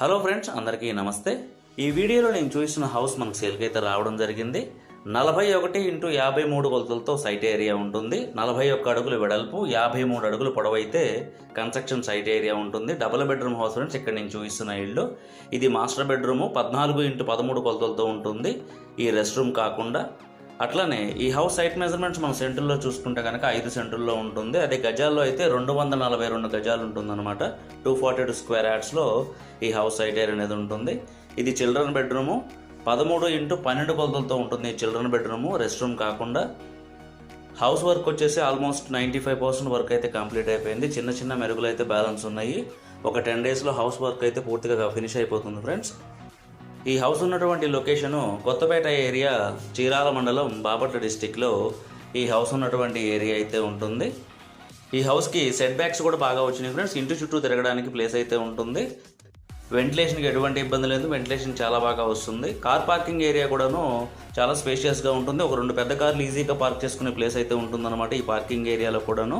Hello friends, అందరికీ నమస్తే. ఈ వీడియోలో నేను చూసిన హౌస్ మనకు సేల్కి అయితే రావడం జరిగింది. 41x53 కొలతలతో సైట్ ఏరియా ఉంటుంది. 41 అడుగులు వెడల్పు, 53 అడుగులు పొడవు అయితే కన్స్ట్రక్షన్ సైట్ ఏరియా ఉంటుంది. Double bedroom house friends. ఇక్కడ నేను చూపిస్తున్న ఇల్లు ఇది మాస్టర్ బెడ్రూము. 14x13 కొలతలతో ఉంటుంది. ఈ రెస్ట్ రూమ్ కాకుండా అట్లనే ఈ హౌస్ సైట్ మెజర్మెంట్స్ మనం సెంటర్లో చూసుకుంటే కనుక 5 సెంటర్లో ఉంటుంది. అదే గజాల్లో అయితే 242 గజాలు ఉంటుందన్నమాట. 242 స్క్వేర్ యార్డ్స్లో ఈ హౌస్ సైట్ ఏరియా అనేది ఉంటుంది. ఇది చిల్డ్రన్ బెడ్రూము. 13x12 కొలతలతో ఉంటుంది ఈ చిల్డ్రన్ బెడ్రూము, రెస్ట్ రూమ్ కాకుండా. హౌస్ వర్క్ వచ్చేసి ఆల్మోస్ట్ 95% వర్క్ అయితే కంప్లీట్ అయిపోయింది. చిన్న చిన్న మెరుగులు అయితే బ్యాలెన్స్ ఉన్నాయి. ఒక 10 డేస్లో హౌస్ వర్క్ అయితే పూర్తిగా ఫినిష్ అయిపోతుంది ఫ్రెండ్స్. ఈ హౌస్ ఉన్నటువంటి లొకేషను కొత్తపేట ఏరియా, చీరాల మండలం, బాపట్ల డిస్టిక్లో ఈ హౌస్ ఉన్నటువంటి ఏరియా అయితే ఉంటుంది. ఈ హౌస్కి సెట్ బ్యాక్స్ కూడా బాగా వచ్చినాయి ఫ్రెండ్స్. ఇంటి చుట్టూ తిరగడానికి ప్లేస్ అయితే ఉంటుంది. వెంటిలేషన్కి ఎటువంటి ఇబ్బంది లేదు. వెంటిలేషన్ చాలా బాగా వస్తుంది. కార్ పార్కింగ్ ఏరియా కూడాను చాలా స్పేషియస్గా ఉంటుంది. ఒక 2 పెద్ద కార్లు ఈజీగా పార్క్ చేసుకునే ప్లేస్ అయితే ఉంటుందన్నమాట ఈ పార్కింగ్ ఏరియాలో కూడాను.